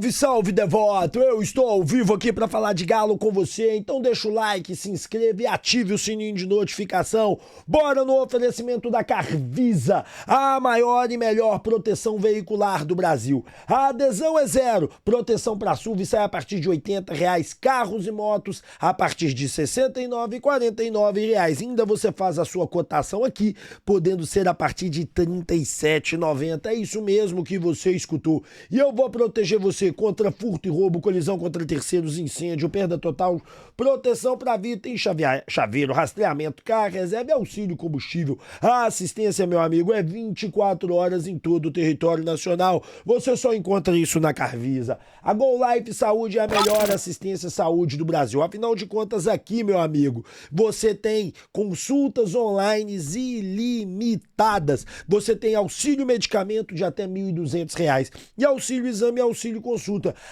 Salve, salve, devoto! Eu estou ao vivo aqui para falar de Galo com você, então deixa o like, se inscreva e ative o sininho de notificação. Bora no oferecimento da Carvisa, a maior e melhor proteção veicular do Brasil. A adesão é zero, proteção para SUV sai a partir de R$ 80, carros e motos a partir de R$ 69 e R$ 49. Ainda você faz a sua cotação aqui, podendo ser a partir de R$ 37,90. É isso mesmo que você escutou. E eu vou proteger você contra furto e roubo, colisão contra terceiros, incêndio, perda total, proteção para vida, tem chaveiro, rastreamento, carro, reserva e auxílio combustível. A assistência, meu amigo, é 24 horas em todo o território nacional. Você só encontra isso na Carvisa. A Go Life Saúde é a melhor assistência saúde do Brasil. Afinal de contas, aqui, meu amigo, você tem consultas online ilimitadas. Você tem auxílio medicamento de até R$ 1.200 e auxílio exame e auxílio consulta.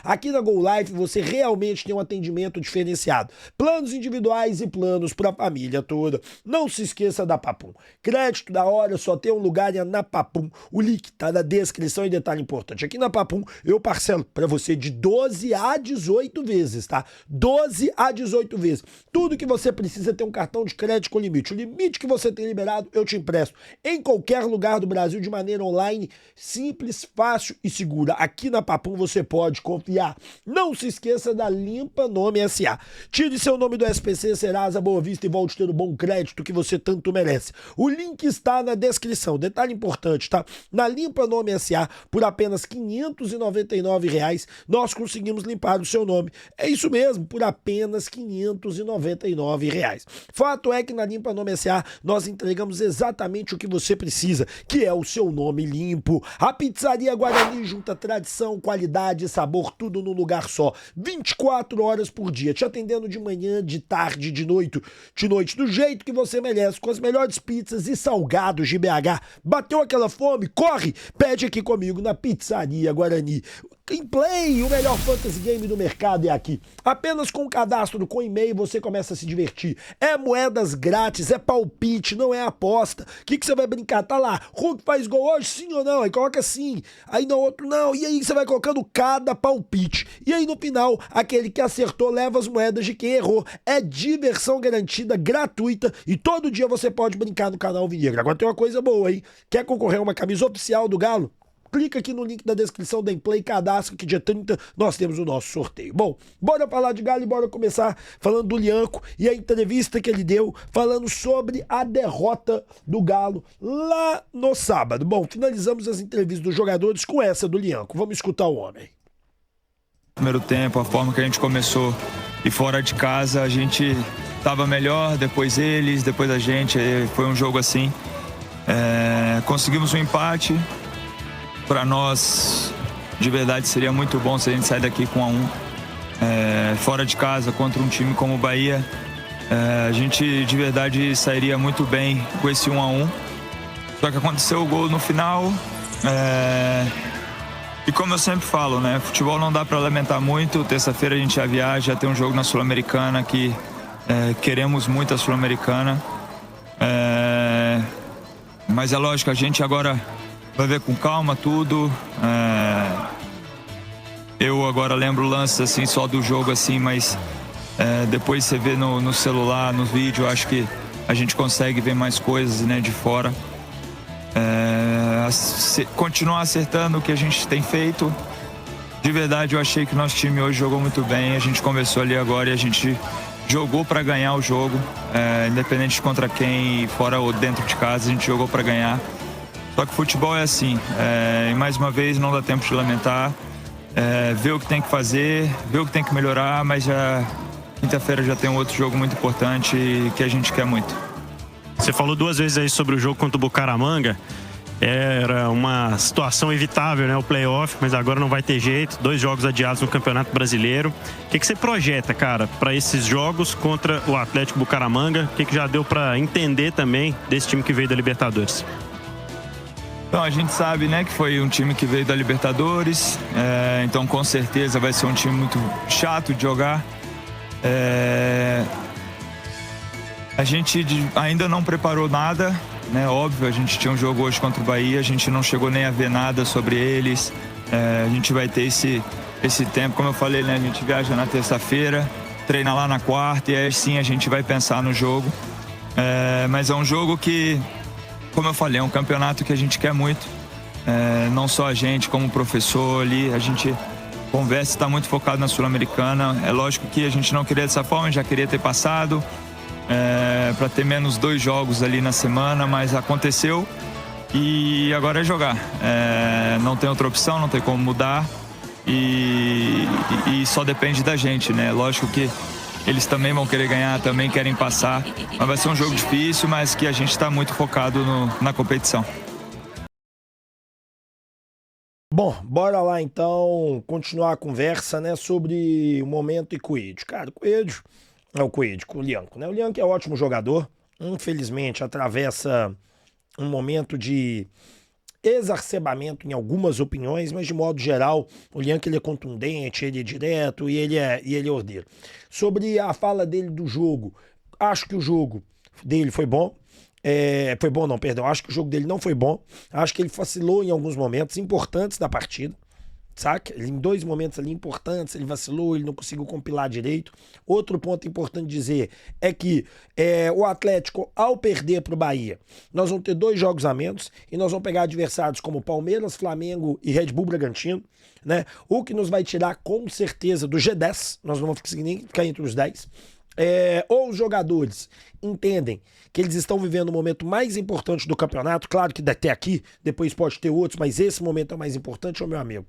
Aqui na Go Life você realmente tem um atendimento diferenciado. Planos individuais e planos para a família toda. Não se esqueça da Papum. Crédito da hora só tem um lugar, é na Papum. O link está na descrição e detalhe importante. Aqui na Papum eu parcelo para você de 12 a 18 vezes, tá? 12 a 18 vezes. Tudo que você precisa é ter um cartão de crédito com limite. O limite que você tem liberado eu te empresto em qualquer lugar do Brasil de maneira online, simples, fácil e segura. Aqui na Papum você pode confiar. Não se esqueça da Limpa Nome SA. Tire seu nome do SPC, Serasa, Boa Vista e volte a ter o bom crédito que você tanto merece. O link está na descrição. Detalhe importante, tá? Na Limpa Nome SA, por apenas R$ 599, nós conseguimos limpar o seu nome. É isso mesmo, por apenas R$ 599. Fato é que na Limpa Nome SA nós entregamos exatamente o que você precisa, que é o seu nome limpo. A Pizzaria Guarani junta tradição, qualidade e sabor, tudo num lugar só. 24 horas por dia, te atendendo de manhã, de tarde, de noite, do jeito que você merece, com as melhores pizzas e salgados de BH. Bateu aquela fome? Corre! Pede aqui comigo na Pizzaria Guarani. Gameplay, o melhor fantasy game do mercado é aqui. Apenas com cadastro com e-mail você começa a se divertir. É moedas grátis, é palpite, não é aposta. O que você vai brincar? Tá lá, Hulk faz gol hoje, sim ou não? Aí coloca sim, aí no outro não. E aí você vai colocando cada palpite. E aí no final, aquele que acertou leva as moedas de quem errou. É diversão garantida, gratuita e todo dia você pode brincar no canal Vinegra. Agora tem uma coisa boa, hein? Quer concorrer a uma camisa oficial do Galo? Clica aqui no link da descrição da Gameplay, cadastra que dia 30 nós temos o nosso sorteio. Bom, bora falar de Galo e bora começar falando do Lianco e a entrevista que ele deu falando sobre a derrota do Galo lá no sábado. Bom, finalizamos as entrevistas dos jogadores com essa do Lianco. Vamos escutar o homem. Primeiro tempo, a forma que a gente começou e fora de casa, a gente estava melhor, depois eles, depois a gente, foi um jogo assim. Conseguimos um empate. Para nós, de verdade, seria muito bom se a gente sair daqui com 1-1. Fora de casa, contra um time como o Bahia, a gente, de verdade, sairia muito bem com esse 1-1. Só que aconteceu o gol no final. E como eu sempre falo, né? Futebol não dá para lamentar muito. Terça-feira a gente já viaja, tem um jogo na Sul-Americana que queremos muito a Sul-Americana. Mas é lógico, a gente agora vai ver com calma tudo. Eu agora lembro lances assim só do jogo assim, mas depois você vê no celular, no vídeo, acho que a gente consegue ver mais coisas, né, de fora. Continuar acertando o que a gente tem feito. De verdade, eu achei que nosso time hoje jogou muito bem. A gente conversou ali agora e a gente jogou para ganhar o jogo, independente de contra quem, fora ou dentro de casa, a gente jogou para ganhar. Só que futebol é assim, e mais uma vez não dá tempo de lamentar, ver o que tem que fazer, ver o que tem que melhorar, mas já quinta-feira já tem um outro jogo muito importante que a gente quer muito. Você falou 2 vezes aí sobre o jogo contra o Bucaramanga, era uma situação evitável, né, o playoff, mas agora não vai ter jeito, 2 jogos adiados no Campeonato Brasileiro. O que você projeta, cara, para esses jogos contra o Atlético Bucaramanga? O que já deu para entender também desse time que veio da Libertadores? Então, a gente sabe, né, que foi um time que veio da Libertadores, então com certeza vai ser um time muito chato de jogar. A gente ainda não preparou nada, né, óbvio, a gente tinha um jogo hoje contra o Bahia, a gente não chegou nem a ver nada sobre eles. A gente vai ter esse tempo. Como eu falei, né, a gente viaja na terça-feira, treina lá na quarta e aí sim a gente vai pensar no jogo. Mas é um jogo que, como eu falei, é um campeonato que a gente quer muito. Não só a gente, como professor ali, a gente conversa, está muito focado na Sul-Americana. É lógico que a gente não queria dessa forma, já queria ter passado para ter menos 2 jogos ali na semana, mas aconteceu e agora é jogar. Não tem outra opção, não tem como mudar e só depende da gente, né? Lógico que eles também vão querer ganhar, também querem passar, mas vai ser um jogo difícil, mas que a gente está muito focado na competição. Bom, bora lá então continuar a conversa, né, sobre o momento e Coelho. Cara, o Coelho é o Coelho, com o Lianco, né? O Lianco é um ótimo jogador, infelizmente atravessa um momento de exacerbamento em algumas opiniões, mas de modo geral, o Lianco ele é contundente, ele é direto e ele é ordeiro. Sobre a fala dele do jogo, acho que o jogo dele foi bom. Foi bom não, perdão, acho que o jogo dele não foi bom, acho que ele vacilou em alguns momentos importantes da partida, saca? Em 2 momentos ali importantes ele vacilou, ele não conseguiu compilar direito. Outro ponto importante dizer é que o Atlético, ao perder para o Bahia, nós vamos ter 2 jogos a menos e nós vamos pegar adversários como Palmeiras, Flamengo e Red Bull Bragantino, né? O que nos vai tirar com certeza do G10, nós não vamos conseguir nem ficar entre os 10. Ou os jogadores entendem que eles estão vivendo o momento mais importante do campeonato, claro que até aqui, depois pode ter outros, mas esse momento é o mais importante, meu amigo.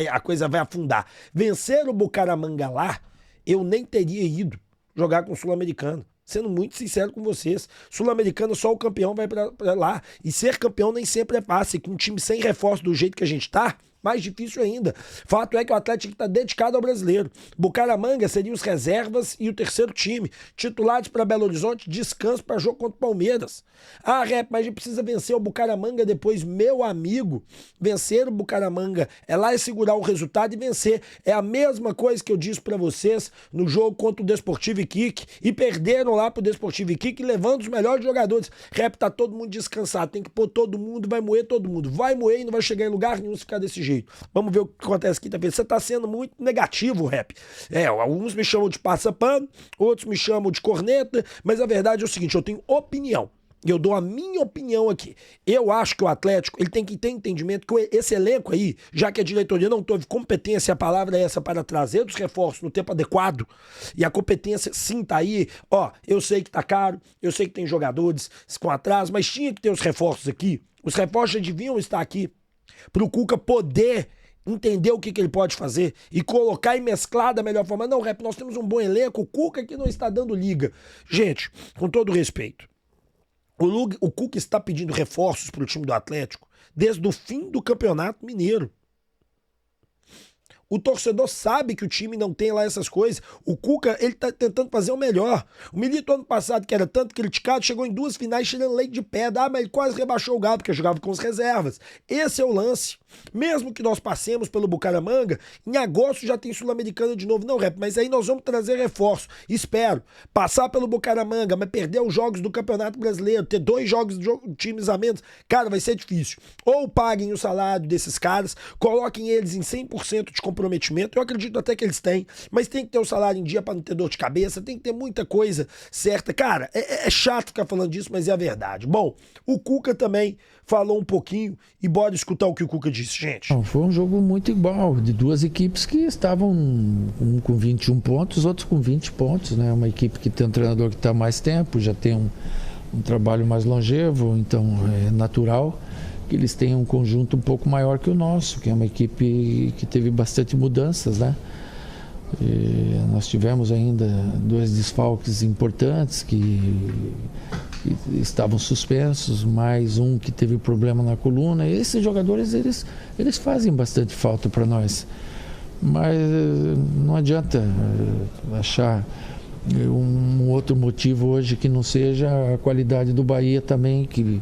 A coisa vai afundar. Vencer o Bucaramanga lá, eu nem teria ido jogar com o Sul-Americano. Sendo muito sincero com vocês, Sul-Americano só o campeão vai pra lá. E ser campeão nem sempre é fácil. Com um time sem reforço do jeito que a gente tá, mais difícil ainda. Fato é que o Atlético está dedicado ao brasileiro. Bucaramanga seria os reservas e o terceiro time. Titulares para Belo Horizonte, descanso para jogo contra o Palmeiras. Rep, mas a gente precisa vencer o Bucaramanga depois, meu amigo. Vencer o Bucaramanga é lá e segurar o resultado e vencer. É a mesma coisa que eu disse para vocês no jogo contra o Desportivo Iquique e perderam lá pro Desportivo Iquique levando os melhores jogadores. Rep, tá todo mundo descansado, tem que pôr todo mundo, vai moer todo mundo. Vai moer e não vai chegar em lugar nenhum se ficar desse jeito. Vamos ver o que acontece quinta-feira. Você tá sendo muito negativo, Rep. Alguns me chamam de passa-pano, outros me chamam de corneta, mas a verdade é o seguinte, eu tenho opinião. E eu dou a minha opinião aqui. Eu acho que o Atlético ele tem que ter entendimento que esse elenco aí, já que a diretoria não teve competência, a palavra é essa, para trazer os reforços no tempo adequado, e a competência sim tá aí, eu sei que tá caro, eu sei que tem jogadores com atraso, mas tinha que ter os reforços aqui. Os reforços já deviam estar aqui pro Cuca poder entender o que ele pode fazer e colocar e mesclar da melhor forma. Não, Rep, nós temos um bom elenco, o Cuca que não está dando liga. Gente, com todo respeito, o Cuca está pedindo reforços para o time do Atlético desde o fim do Campeonato Mineiro. O torcedor sabe que o time não tem lá essas coisas. O Cuca, ele tá tentando fazer o melhor. O Milito, ano passado, que era tanto criticado, chegou em 2 finais tirando leite de pedra. Mas ele quase rebaixou o Galo, porque jogava com as reservas. Esse é o lance. Mesmo que nós passemos pelo Bucaramanga, em agosto já tem Sul-Americana de novo. Não, Rep, mas aí nós vamos trazer reforço. Espero. Passar pelo Bucaramanga, mas perder os jogos do Campeonato Brasileiro, ter 2 jogos de times a menos, cara, vai ser difícil. Ou paguem o salário desses caras, coloquem eles em 100% de comprometimento. Eu acredito até que eles têm, mas tem que ter o salário em dia para não ter dor de cabeça, tem que ter muita coisa certa. Cara, é chato ficar falando disso, mas é a verdade. Bom, o Cuca também falou um pouquinho e bora escutar o que o Cuca disse, gente. Foi um jogo muito igual, de 2 equipes que estavam um com 21 pontos, outros com 20 pontos, né? Uma equipe que tem um treinador que está há mais tempo, já tem um trabalho mais longevo, então é natural que eles tenham um conjunto um pouco maior que o nosso, que é uma equipe que teve bastante mudanças, né? E nós tivemos ainda 2 desfalques importantes que estavam suspensos, mais um que teve problema na coluna. E esses jogadores, eles fazem bastante falta para nós. Mas não adianta achar um outro motivo hoje que não seja a qualidade do Bahia também, que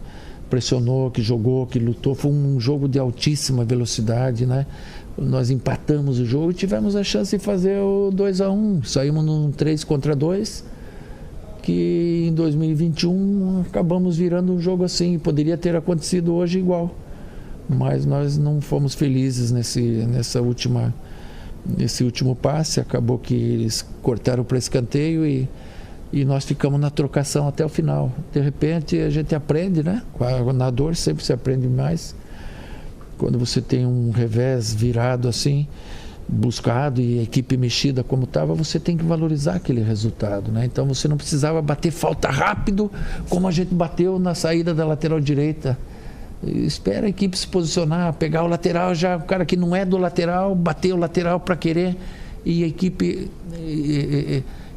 pressionou, que jogou, que lutou. Foi um jogo de altíssima velocidade, né? Nós empatamos o jogo e tivemos a chance de fazer o 2-1. Saímos num 3-2, que em 2021 acabamos virando um jogo assim. Poderia ter acontecido hoje igual, mas nós não fomos felizes nessa última nesse último passe, acabou que eles cortaram para escanteio e nós ficamos na trocação até o final. De repente a gente aprende, né? Na dor sempre se aprende mais. Quando você tem um revés virado assim, buscado e a equipe mexida como estava, você tem que valorizar aquele resultado, né? Então você não precisava bater falta rápido como a gente bateu na saída da lateral direita. Espera a equipe se posicionar, pegar o lateral já, o cara que não é do lateral, bater o lateral para querer, e a equipe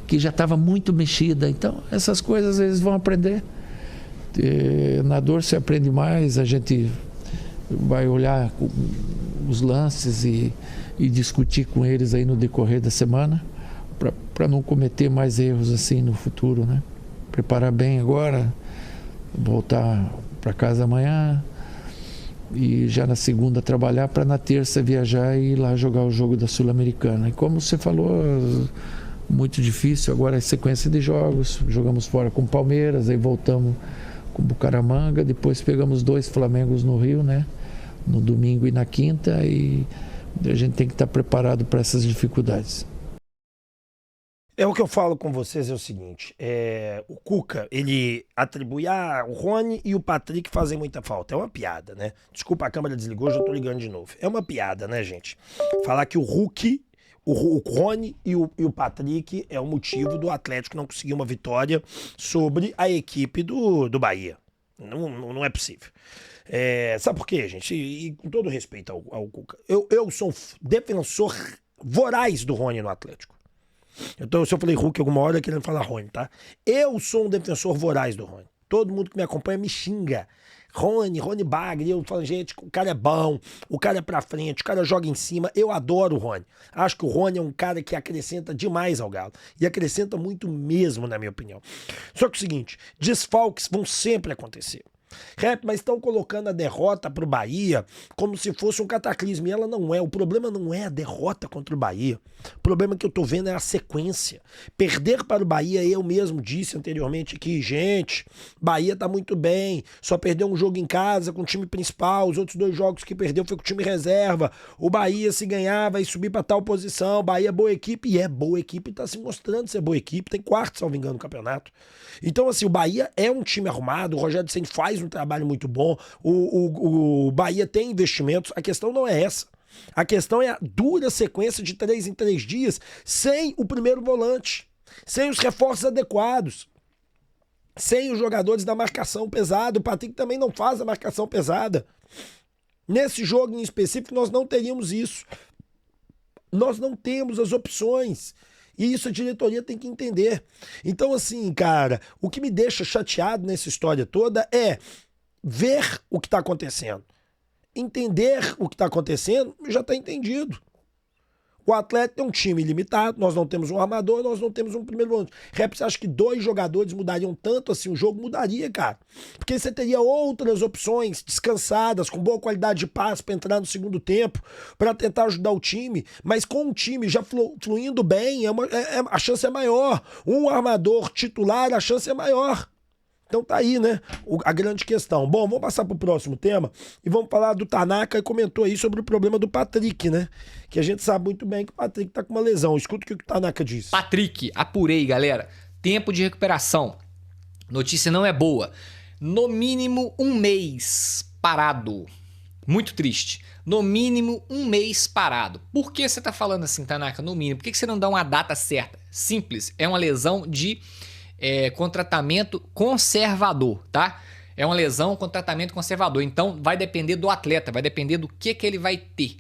que já estava muito mexida. Então essas coisas eles vão aprender. Na dor se aprende mais, a gente vai olhar os lances e discutir com eles aí no decorrer da semana para não cometer mais erros assim no futuro, né? Preparar bem agora, voltar para casa amanhã e já na segunda trabalhar para na terça viajar e ir lá jogar o jogo da Sul-Americana. E como você falou, muito difícil agora a sequência de jogos. Jogamos fora com o Palmeiras, aí voltamos com o Bucaramanga, depois pegamos 2 Flamengos no Rio, né? No domingo e na quinta, e a gente tem que estar preparado para essas dificuldades. O que eu falo com vocês é o seguinte, o Cuca, ele atribui, o Rony e o Patrick fazem muita falta. É uma piada, né? Desculpa, a câmera desligou, já tô ligando de novo. É uma piada, né, gente? Falar que o Hulk, o Rony e o Patrick é o motivo do Atlético não conseguir uma vitória sobre a equipe do Bahia. Não é possível. Sabe por quê, gente? E com todo respeito ao Cuca, eu sou um defensor voraz do Rony no Atlético. Então, se eu falei Hulk alguma hora, querendo falar Rony, tá? Eu sou um defensor voraz do Rony. Todo mundo que me acompanha me xinga. Rony Bagre, eu falo, gente, o cara é bom, o cara é pra frente, o cara joga em cima. Eu adoro o Rony. Acho que o Rony é um cara que acrescenta demais ao Galo. E acrescenta muito mesmo, na minha opinião. Só que é o seguinte, desfalques vão sempre acontecer. Mas estão colocando a derrota pro Bahia como se fosse um cataclismo, e ela não é. O problema não é a derrota contra o Bahia. O problema que eu tô vendo é a sequência. Perder para o Bahia, eu mesmo disse anteriormente aqui, gente, Bahia tá muito bem, só perdeu um jogo em casa com o time principal, os outros 2 jogos que perdeu foi com o time reserva. O Bahia, se ganhar, vai subir para tal posição. Bahia é boa equipe, e é boa equipe, tá se mostrando ser boa equipe, tem 4º, se não me engano, no campeonato. Então, assim, o Bahia é um time arrumado, o Rogério Ceni faz um trabalho muito bom, o Bahia tem investimentos, a questão não é essa. A questão é a dura sequência de 3 em 3 dias, sem o primeiro volante, sem os reforços adequados, sem os jogadores da marcação pesada. O Patrick também não faz a marcação pesada. Nesse jogo em específico, nós não teríamos isso. Nós não temos as opções. E isso a diretoria tem que entender. Então, assim, cara, o que me deixa chateado nessa história toda é ver o que está acontecendo. Entender o que está acontecendo já está entendido. O Atlético tem um time limitado, nós não temos um armador, nós não temos um primeiro volante. Você acha que 2 jogadores mudariam tanto assim? O jogo mudaria, cara. Porque você teria outras opções descansadas, com boa qualidade de passe para entrar no segundo tempo, para tentar ajudar o time. Mas com o time já fluindo bem, a chance é maior. Um armador titular, a chance é maior. Então tá aí, né, a grande questão. Bom, vamos passar pro próximo tema e vamos falar do Tanaka, que comentou aí sobre o problema do Patrick, né? Que a gente sabe muito bem que o Patrick tá com uma lesão. Escuta o que o Tanaka disse. Patrick, apurei, galera. Tempo de recuperação. Notícia não é boa. No mínimo 1 mês parado. Muito triste. No mínimo 1 mês parado. Por que você tá falando assim, Tanaka? No mínimo. Por que você não dá uma data certa? Simples. É uma lesão de... com tratamento conservador, tá? É uma lesão com tratamento conservador. Então vai depender do atleta, vai depender do que ele vai ter.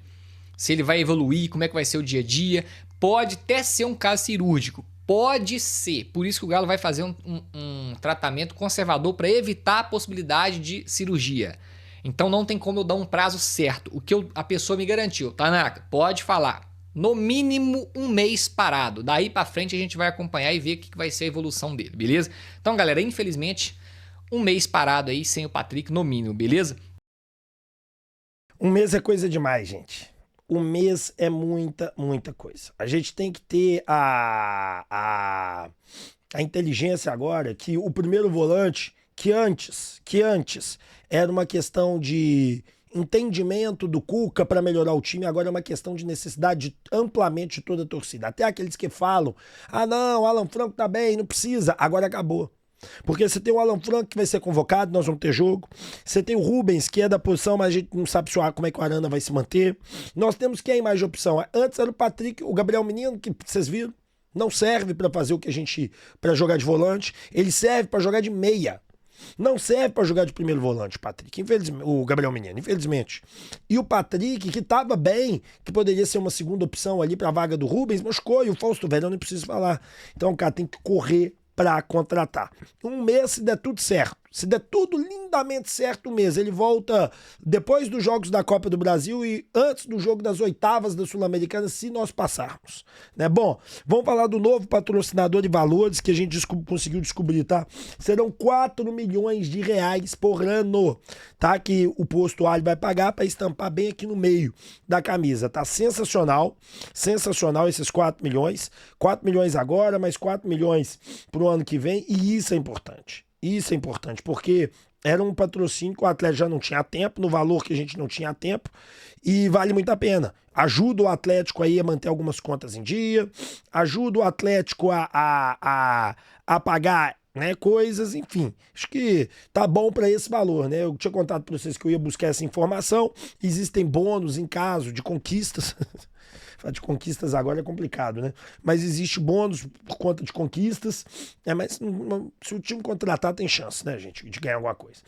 Se ele vai evoluir, como é que vai ser o dia a dia. Pode até ser um caso cirúrgico. Pode ser. Por isso que o Galo vai fazer um tratamento conservador para evitar a possibilidade de cirurgia. Então não tem como eu dar um prazo certo. O que a pessoa me garantiu. Tanaka, pode falar. No mínimo 1 mês parado. Daí pra frente a gente vai acompanhar e ver o que vai ser a evolução dele, beleza? Então, galera, infelizmente, 1 mês parado aí sem o Patrick no mínimo, beleza? 1 mês é coisa demais, gente. 1 mês é muita coisa. A gente tem que ter a inteligência agora que o primeiro volante, que antes era uma questão de entendimento do Cuca para melhorar o time, agora é uma questão de necessidade amplamente de toda a torcida. Até aqueles que falam, não, o Alan Franco tá bem, não precisa, agora acabou. Porque você tem o Alan Franco que vai ser convocado, nós vamos ter jogo. Você tem o Rubens, que é da posição, mas a gente não sabe como é que o Arana vai se manter. Nós temos quem mais de opção? Antes era o Patrick, o Gabriel Menino, que vocês viram, não serve para fazer o que a gente, para jogar de volante, ele serve para jogar de meia. Não serve para jogar de primeiro volante, Patrick, infelizmente, o Gabriel Menino, infelizmente. E o Patrick, que estava bem, que poderia ser uma segunda opção ali para a vaga do Rubens, machucou, e o Fausto Vera, eu nem preciso falar. Então o cara tem que correr para contratar. Um mês, se der tudo certo, se der tudo lindamente certo, um mês, ele volta depois dos jogos da Copa do Brasil e antes do jogo das oitavas da Sul-Americana, se nós passarmos, né? Bom, vamos falar do novo patrocinador de valores que a gente conseguiu descobrir, tá? Serão 4 milhões de reais por ano, tá? Que o Posto Ali vai pagar para estampar bem aqui no meio da camisa, tá? Sensacional, sensacional esses 4 milhões. 4 milhões agora, mais 4 milhões pro ano que vem, e isso é importante. Isso é importante, porque era um patrocínio que o Atlético já não tinha tempo, no valor que a gente não tinha tempo, e vale muito a pena. Ajuda o Atlético aí a manter algumas contas em dia, ajuda o Atlético a pagar, né, coisas, enfim. Acho que tá bom para esse valor, né? Eu tinha contado para vocês que eu ia buscar essa informação. Existem bônus em caso de conquistas. Falar de conquistas agora é complicado, né? Mas existe bônus por conta de conquistas. Mas se o time contratar, tem chance, né, gente, de ganhar alguma coisa.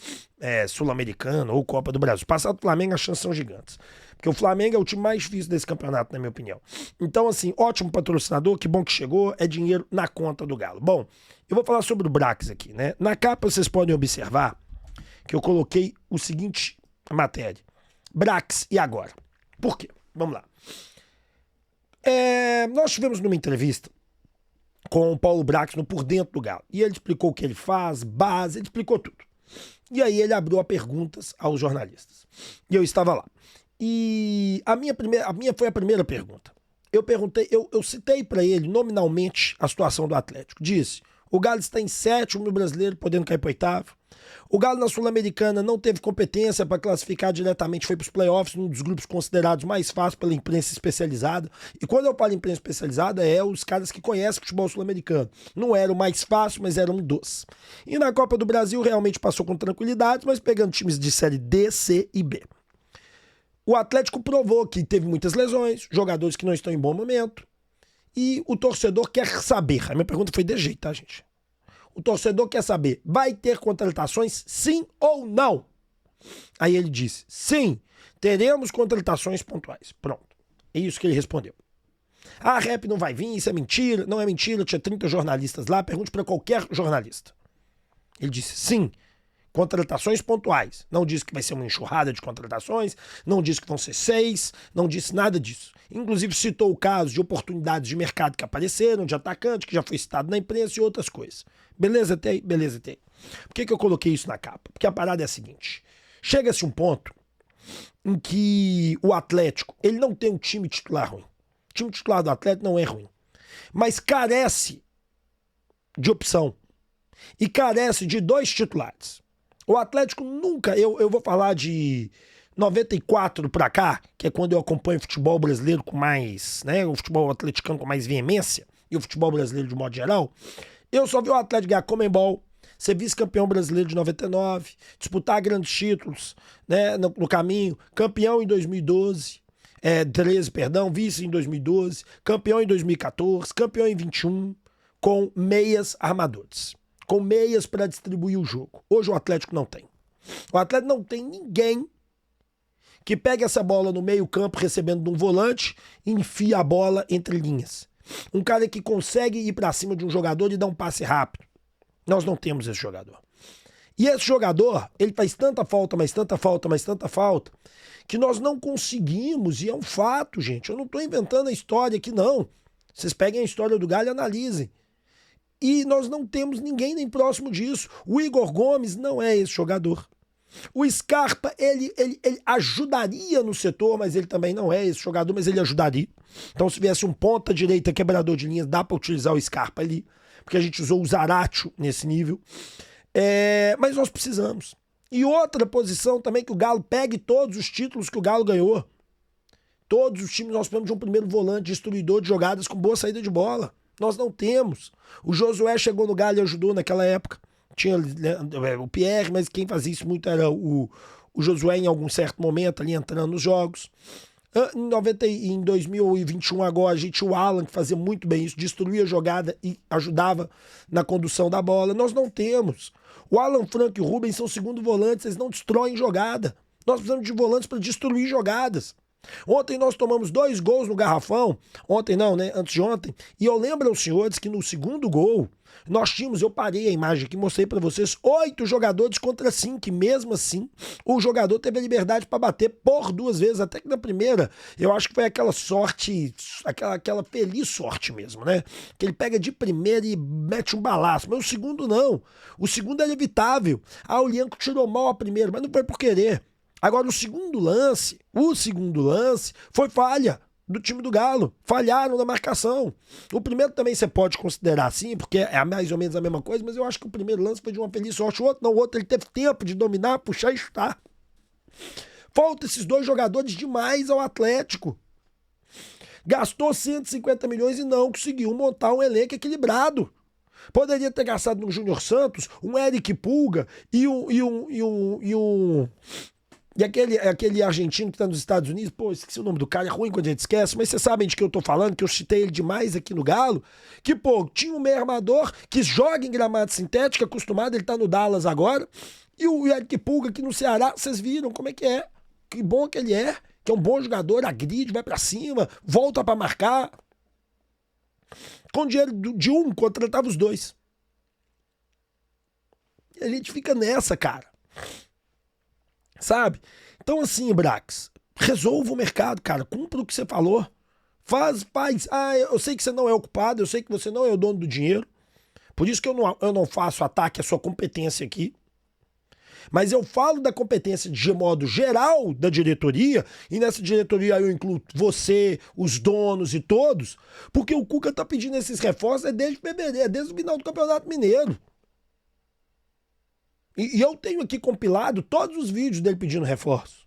Sul-Americana ou Copa do Brasil. Passar do Flamengo, as chances são gigantes. Porque o Flamengo é o time mais difícil desse campeonato, na minha opinião. Então, assim, ótimo patrocinador, que bom que chegou, é dinheiro na conta do Galo. Bom, eu vou falar sobre o Brax aqui, né? Na capa vocês podem observar que eu coloquei o seguinte matéria. Brax, e agora? Por quê? Vamos lá. Nós tivemos numa entrevista com o Paulo Brax no Por Dentro do Galo. E ele explicou o que ele faz, base, ele explicou tudo. E aí ele abriu a perguntas aos jornalistas. E eu estava lá. E a minha foi a primeira pergunta. Eu perguntei, eu citei para ele nominalmente a situação do Atlético. Disse, o Galo está em sétimo no Brasileiro, podendo cair para oitavo. O Galo na Sul-Americana não teve competência para classificar diretamente, foi para os playoffs, num dos grupos considerados mais fáceis pela imprensa especializada. E quando eu falo imprensa especializada, é os caras que conhecem futebol sul-americano. Não era o mais fácil, mas era um dos. E na Copa do Brasil realmente passou com tranquilidade, mas pegando times de série D, C e B. O Atlético provou que teve muitas lesões, jogadores que não estão em bom momento, e o torcedor quer saber. A minha pergunta foi desse jeito, tá, gente? O torcedor quer saber, vai ter contratações, sim ou não? Aí ele disse, sim, teremos contratações pontuais. Pronto. É isso que ele respondeu. A Rep não vai vir, isso é mentira. Não é mentira, tinha 30 jornalistas lá, pergunte para qualquer jornalista. Ele disse, sim, contratações pontuais. Não disse que vai ser uma enxurrada de contratações, não disse que vão ser 6, não disse nada disso. Inclusive citou o caso de oportunidades de mercado que apareceram, de atacante, que já foi citado na imprensa e outras coisas. Beleza até aí? Beleza até aí. Por que eu coloquei isso na capa? Porque a parada é a seguinte. Chega-se um ponto em que o Atlético, ele não tem um time titular ruim. O time titular do Atlético não é ruim. Mas carece de opção. E carece de 2 titulares. O Atlético nunca, eu vou falar de 94 pra cá, que é quando eu acompanho o futebol brasileiro com mais, né, o futebol atleticano com mais veemência, e o futebol brasileiro de modo geral, eu só vi o Atlético ganhar Comembol, ser vice-campeão brasileiro de 99, disputar grandes títulos, né, no caminho, campeão em 2012, 13, perdão, vice em 2012, campeão em 2014, campeão em 21, com meias armadores. Com meias para distribuir o jogo. Hoje o Atlético não tem. O Atlético não tem ninguém que pegue essa bola no meio campo recebendo de um volante e enfia a bola entre linhas. Um cara que consegue ir para cima de um jogador e dar um passe rápido. Nós não temos esse jogador. E esse jogador, ele faz tanta falta, mas tanta falta, mas tanta falta, que nós não conseguimos, e é um fato, gente. Eu não estou inventando a história aqui, não. Vocês peguem a história do Galo e analisem. E nós não temos ninguém nem próximo disso. O Igor Gomes não é esse jogador. O Scarpa, ele ajudaria no setor, mas ele também não é esse jogador, mas ele ajudaria. Então, se viesse um ponta-direita quebrador de linhas, dá para utilizar o Scarpa ali, porque a gente usou o Zaratio nesse nível. Mas nós precisamos. E outra posição também que o Galo pegue todos os títulos que o Galo ganhou. Todos os times nós temos de um primeiro volante destruidor de jogadas com boa saída de bola. Nós não temos. O Josué chegou no Galo e ajudou naquela época. Tinha o Pierre, mas quem fazia isso muito era o Josué em algum certo momento ali entrando nos jogos. Em 2021 agora a gente tinha o Alan que fazia muito bem isso, destruía a jogada e ajudava na condução da bola. Nós não temos. O Alan Franco e o Rubens são segundo volantes, eles não destroem jogada. Nós precisamos de volantes para destruir jogadas. Ontem nós tomamos 2 gols no garrafão, ontem não, né? Antes de ontem, e eu lembro aos senhores que no segundo gol, nós tínhamos, eu parei a imagem aqui, mostrei pra vocês, 8 jogadores contra 5, e mesmo assim, o jogador teve a liberdade pra bater por 2 vezes, até que na primeira, eu acho que foi aquela sorte, aquela feliz sorte mesmo, né? Que ele pega de primeira e mete um balaço, mas o segundo não, o segundo era evitável. O Lianco tirou mal a primeira, mas não foi por querer. Agora, o segundo lance foi falha do time do Galo. Falharam na marcação. O primeiro também você pode considerar assim, porque é mais ou menos a mesma coisa, mas eu acho que o primeiro lance foi de uma feliz sorte. O outro não, o outro ele teve tempo de dominar, puxar e chutar. Falta esses 2 jogadores demais ao Atlético. Gastou 150 milhões e não conseguiu montar um elenco equilibrado. Poderia ter gastado no Júnior Santos, um Eric Pulga e aquele argentino que tá nos Estados Unidos, pô, esqueci o nome do cara, é ruim quando a gente esquece, mas vocês sabem de que eu tô falando, que eu citei ele demais aqui no Galo, que, pô, tinha um meio armador que joga em gramado sintético, acostumado, ele tá no Dallas agora, e o Eric Pulga aqui no Ceará, vocês viram como é, que bom que ele é, que é um bom jogador, agride, vai pra cima, volta pra marcar. Com dinheiro de um, contratava os 2. E a gente fica nessa, cara. Sabe? Então assim, Brax, resolva o mercado, cara. Cumpra o que você falou. Faz. Eu sei que você não é ocupado, eu sei que você não é o dono do dinheiro. Por isso que eu não faço ataque à sua competência aqui. Mas eu falo da competência de modo geral da diretoria, e nessa diretoria eu incluo você, os donos e todos, porque o Cuca tá pedindo esses reforços desde fevereiro, desde o final do Campeonato Mineiro. E eu tenho aqui compilado todos os vídeos dele pedindo reforço.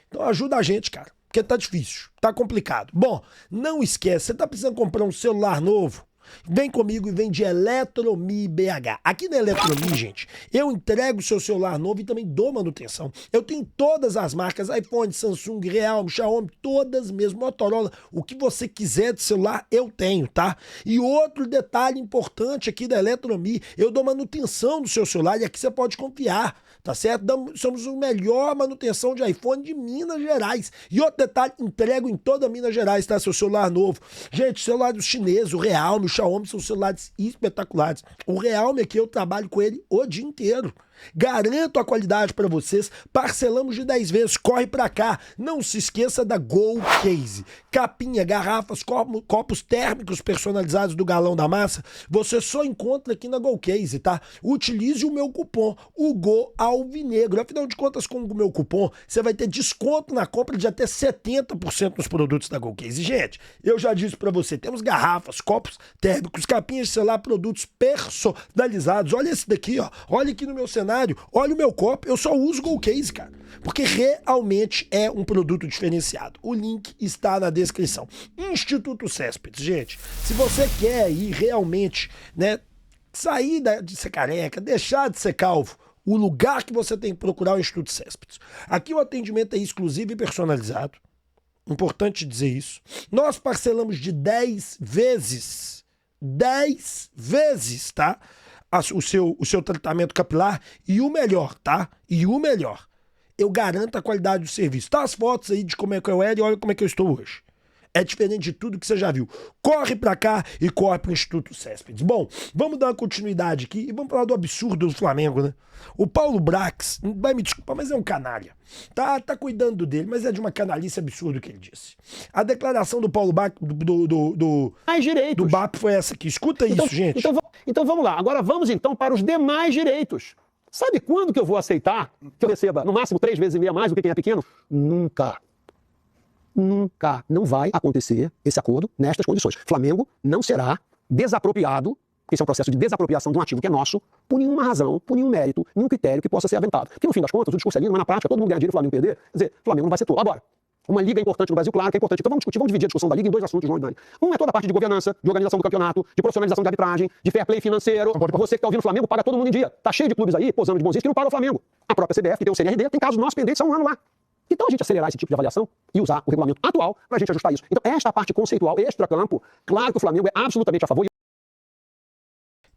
Então ajuda a gente, cara, porque tá difícil, tá complicado. Bom, não esquece, você tá precisando comprar um celular novo? Vem comigo e vem de Eletromi BH. Aqui na Eletromi, gente, eu entrego o seu celular novo e também dou manutenção. Eu tenho todas as marcas, iPhone, Samsung, Realme, Xiaomi, todas mesmo, Motorola. O que você quiser de celular, eu tenho, tá? E outro detalhe importante aqui da Eletromi, eu dou manutenção do seu celular e aqui você pode confiar, tá certo? Somos o melhor manutenção de iPhone de Minas Gerais. E outro detalhe, entrego em toda Minas Gerais, tá? Seu celular novo. Gente, celular dos chineses, o Realme, o Xiaomi são celulares espetaculares. O Realme aqui eu trabalho com ele o dia inteiro. Garanto a qualidade para vocês. Parcelamos de 10 vezes. Corre para cá. Não se esqueça da Go Case. Capinha, garrafas, copos térmicos personalizados do Galão da Massa. Você só encontra aqui na Go Case, tá? Utilize o meu cupom, o Go Alvinegro. Afinal de contas, com o meu cupom, você vai ter desconto na compra de até 70% nos produtos da Go Case. Gente, eu já disse para você, temos garrafas, copos térmicos, capinhas de celular, produtos personalizados. Olha esse daqui, ó. Olha aqui no meu cenário. Olha o meu copo, eu só uso Go Case, cara, porque realmente é um produto diferenciado. O link está na descrição. Instituto Céspedes, gente, se você quer ir realmente, né, sair de ser careca, deixar de ser calvo, o lugar que você tem que procurar é o Instituto Céspedes. Aqui o atendimento é exclusivo e personalizado. Importante dizer isso. Nós parcelamos de 10 vezes. 10 vezes, tá? O seu tratamento capilar e o melhor, tá? E o melhor. Eu garanto a qualidade do serviço. Tá as fotos aí de como é que eu era e olha como é que eu estou hoje. É diferente de tudo que você já viu. Corre pra cá e corre pro Instituto Céspedes. Bom, vamos dar uma continuidade aqui e vamos falar do absurdo do Flamengo, né? O Paulo Brax, vai me desculpar, mas é um canalha. Tá cuidando dele, mas é de uma canalice absurda o que ele disse. A declaração do Paulo Brax, do BAP foi essa aqui. Escuta isso, gente. Então vamos lá. Agora vamos então para os demais direitos. Sabe quando que eu vou aceitar que eu receba no máximo 3 vezes e meia mais do que quem é pequeno? Nunca. Nunca. Não vai acontecer esse acordo nestas condições. Flamengo não será desapropriado porque isso é um processo de desapropriação de um ativo que é nosso, por nenhuma razão, por nenhum mérito, nenhum critério que possa ser aventado. Porque no fim das contas, o discurso é lindo, mas na prática todo mundo ganha dinheiro e o Flamengo perder. Quer dizer, o Flamengo não vai ser tudo. Agora, uma liga é importante no Brasil, claro que é importante. Então vamos discutir, vamos dividir a discussão da liga em dois assuntos, João e Dani. Um é toda a parte de governança, de organização do campeonato, de profissionalização da arbitragem, de fair play financeiro. Você que está ouvindo o Flamengo paga todo mundo em dia. Tá cheio de clubes aí, posando de bonzinhos, que não paga o Flamengo. A própria CBF, que tem o CNRD, tem casos nossos pendentes há um ano lá. Então a gente acelerar esse tipo de avaliação e usar o regulamento atual para a gente ajustar isso. Então esta parte conceitual, extra-campo, claro que o Flamengo é absolutamente a favor.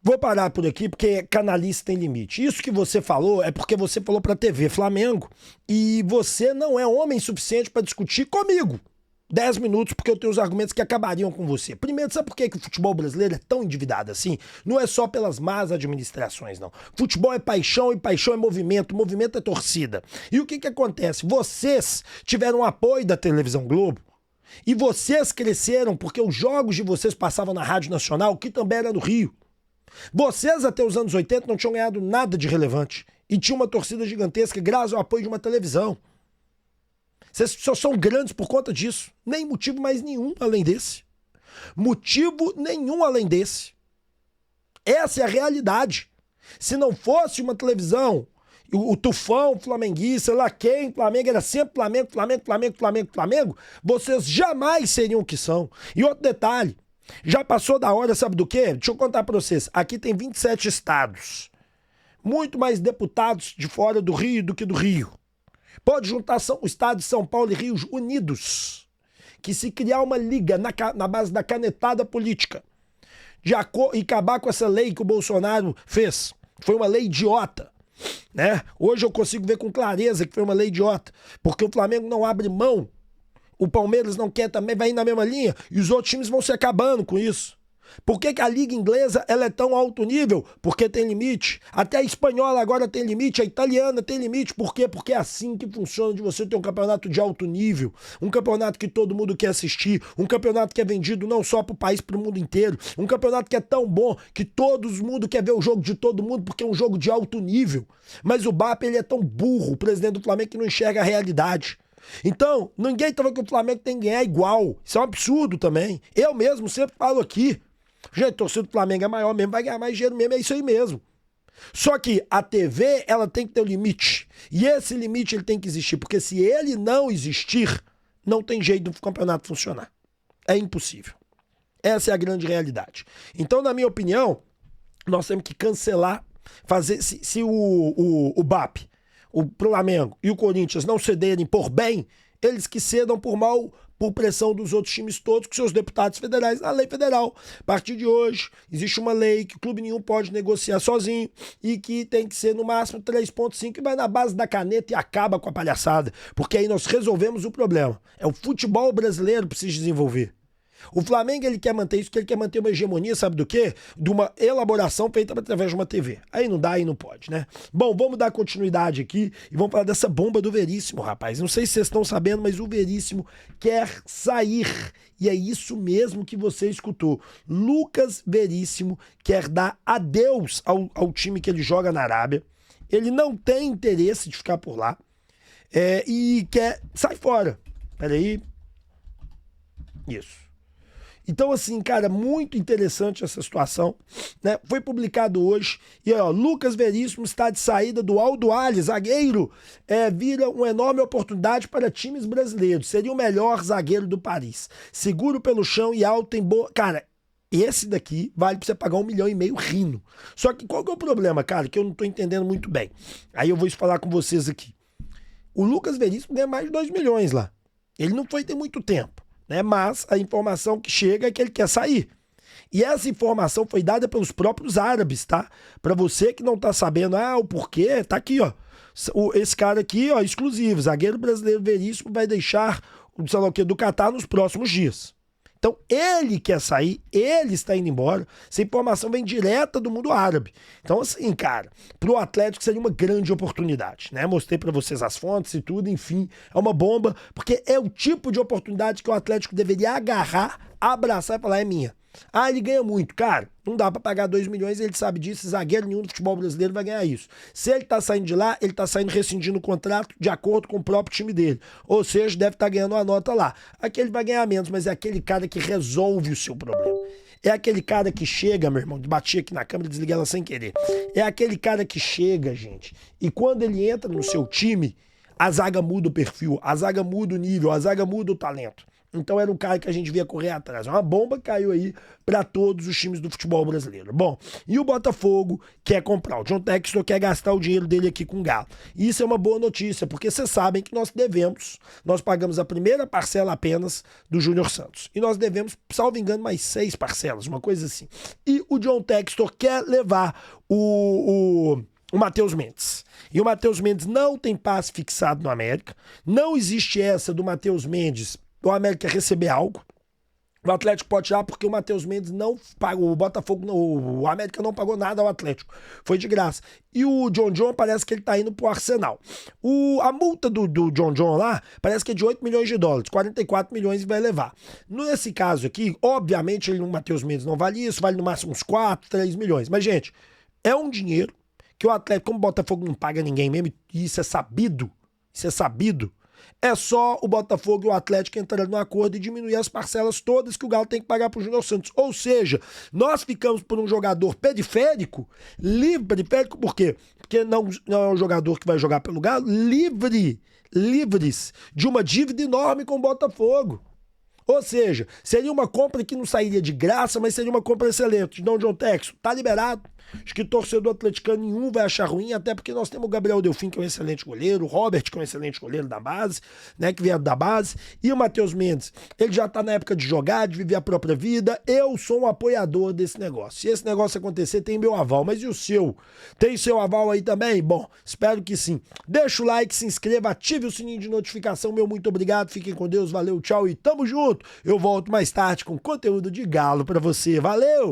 Vou parar por aqui porque canalice tem limite. Isso que você falou é porque você falou pra TV Flamengo e você não é homem suficiente pra discutir comigo. 10 minutos, porque eu tenho os argumentos que acabariam com você. Primeiro, sabe por que o futebol brasileiro é tão endividado assim? Não é só pelas más administrações, não. Futebol é paixão e paixão é movimento. Movimento é torcida. E o que acontece? Vocês tiveram apoio da Televisão Globo e vocês cresceram porque os jogos de vocês passavam na Rádio Nacional, que também era no Rio. Vocês, até os anos 80, não tinham ganhado nada de relevante. E tinha uma torcida gigantesca graças ao apoio de uma televisão. Vocês só são grandes por conta disso. Nem motivo mais nenhum além desse. Motivo nenhum além desse. Essa é a realidade. Se não fosse uma televisão, o Tufão, o flamenguista, sei lá quem, Flamengo era sempre Flamengo, Flamengo, Flamengo, Flamengo, Flamengo, vocês jamais seriam o que são. E outro detalhe, já passou da hora, sabe do quê? Deixa eu contar pra vocês. Aqui tem 27 estados. Muito mais deputados de fora do Rio do que do Rio. Pode juntar o estado de São Paulo e Rio unidos. Que se criar uma liga na base da canetada política e acabar com essa lei que o Bolsonaro fez. Foi uma lei idiota. Né? Hoje eu consigo ver com clareza que foi uma lei idiota. Porque o Flamengo não abre mão. O Palmeiras não quer também, vai ir na mesma linha. E os outros times vão se acabando com isso. Por que a Liga Inglesa ela é tão alto nível? Porque tem limite. Até a espanhola agora tem limite, a italiana tem limite. Por quê? Porque é assim que funciona de você ter um campeonato de alto nível. Um campeonato que todo mundo quer assistir. Um campeonato que é vendido não só para o país, para o mundo inteiro. Um campeonato que é tão bom que todo mundo quer ver o jogo de todo mundo porque é um jogo de alto nível. Mas o BAP ele é tão burro, o presidente do Flamengo, que não enxerga a realidade. Então, ninguém tá falando que o Flamengo tem que ganhar igual. Isso é um absurdo também. Eu mesmo sempre falo aqui. Gente, a torcida do Flamengo é maior mesmo, vai ganhar mais dinheiro mesmo, é isso aí mesmo. Só que a TV, ela tem que ter um limite. E esse limite ele tem que existir, porque se ele não existir, não tem jeito do campeonato funcionar. É impossível. Essa é a grande realidade. Então, na minha opinião, nós temos que cancelar, fazer, se o BAP, o Flamengo e o Corinthians não cederem por bem, eles que cedam por mal, por pressão dos outros times todos, com seus deputados federais, na lei federal. A partir de hoje, existe uma lei que clube nenhum pode negociar sozinho e que tem que ser no máximo 3,5 e vai na base da caneta e acaba com a palhaçada, porque aí nós resolvemos o problema. É o futebol brasileiro que precisa desenvolver. O Flamengo ele quer manter isso, porque ele quer manter uma hegemonia, sabe do quê? De uma elaboração feita através de uma TV. Aí não dá, aí não pode, né? Bom, vamos dar continuidade aqui e vamos falar dessa bomba do Veríssimo, rapaz. Não sei se vocês estão sabendo, mas o Veríssimo quer sair. E é isso mesmo que você escutou. Lucas Veríssimo quer dar adeus ao time que ele joga na Arábia. Ele não tem interesse de ficar por lá. E quer... Sai fora. Peraí. Isso. Então, assim, cara, muito interessante essa situação, né? Foi publicado hoje, e ó, Lucas Veríssimo está de saída do Al Ahly, zagueiro, vira uma enorme oportunidade para times brasileiros, seria o melhor zagueiro do Paris, seguro pelo chão e alto em boa... Cara, esse daqui vale pra você pagar 1,5 milhão rindo. Só que qual que é o problema, cara, que eu não tô entendendo muito bem. Aí eu vou falar com vocês aqui. O Lucas Veríssimo ganha mais de 2 milhões lá. Ele não foi ter muito tempo. Mas a informação que chega é que ele quer sair. E essa informação foi dada pelos próprios árabes, tá? Para você que não tá sabendo, o porquê, tá aqui, ó. Esse cara aqui, ó, exclusivo, zagueiro brasileiro Veríssimo vai deixar o sei lá o que do Catar nos próximos dias. Então ele quer sair, ele está indo embora. Essa informação vem direta do mundo árabe. Então assim, cara, pro Atlético seria uma grande oportunidade, né? Mostrei para vocês as fontes e tudo, enfim, é uma bomba, porque é o tipo de oportunidade que o Atlético deveria agarrar, abraçar e falar, é minha. Ele ganha muito, cara, não dá pra pagar 2 milhões, ele sabe disso, zagueiro nenhum do futebol brasileiro vai ganhar isso. Se ele tá saindo de lá, ele tá saindo rescindindo o contrato de acordo com o próprio time dele, ou seja, deve estar ganhando uma nota lá. Aqui ele vai ganhar menos, mas é aquele cara que resolve o seu problema. É aquele cara que chega, meu irmão, bati aqui na câmera e desliguei ela sem querer. É aquele cara que chega, gente, e quando ele entra no seu time, a zaga muda o perfil, a zaga muda o nível, a zaga muda o talento. Então era um cara que a gente via correr atrás. Uma bomba caiu aí para todos os times do futebol brasileiro. Bom, e o Botafogo quer comprar. O John Textor quer gastar o dinheiro dele aqui com o Galo. E isso é uma boa notícia, porque vocês sabem que nós pagamos a primeira parcela apenas do Júnior Santos. E nós devemos, salvo engano, mais 6 parcelas, uma coisa assim. E o John Textor quer levar o Matheus Mendes. E o Matheus Mendes não tem passe fixado no América. Não existe essa do Matheus Mendes o América receber algo. O Atlético pode tirar porque o Matheus Mendes não pagou, o Botafogo, o América não pagou nada ao Atlético. Foi de graça. E o John parece que ele tá indo pro Arsenal. A multa do John lá parece que é de 8 milhões de dólares, 44 milhões vai levar. Nesse caso aqui, obviamente, o Matheus Mendes não vale isso, vale no máximo uns 4, 3 milhões. Mas, gente, é um dinheiro que o Atlético, como o Botafogo não paga ninguém mesmo, e isso é sabido, é só o Botafogo e o Atlético entrarem no acordo e diminuir as parcelas todas que o Galo tem que pagar pro Júnior Santos. Ou seja, nós ficamos por um jogador periférico, livre, periférico por quê? Porque não é um jogador que vai jogar pelo Galo, livres de uma dívida enorme com o Botafogo. Ou seja, seria uma compra que não sairia de graça, mas seria uma compra excelente. Então, John Textor, tá liberado. Acho que torcedor atleticano nenhum vai achar ruim, até porque nós temos o Gabriel Delfim, que é um excelente goleiro, o Robert, que é um excelente goleiro da base, né, que vieram da base, e o Matheus Mendes, ele já tá na época de jogar, de viver a própria vida. Eu sou um apoiador desse negócio. Se esse negócio acontecer, tem meu aval. Mas e o seu? Tem seu aval aí também? Bom, espero que sim. Deixa o like, se inscreva, ative o sininho de notificação. Meu muito obrigado, fiquem com Deus, valeu, tchau e tamo junto. Eu volto mais tarde com conteúdo de Galo pra você. Valeu!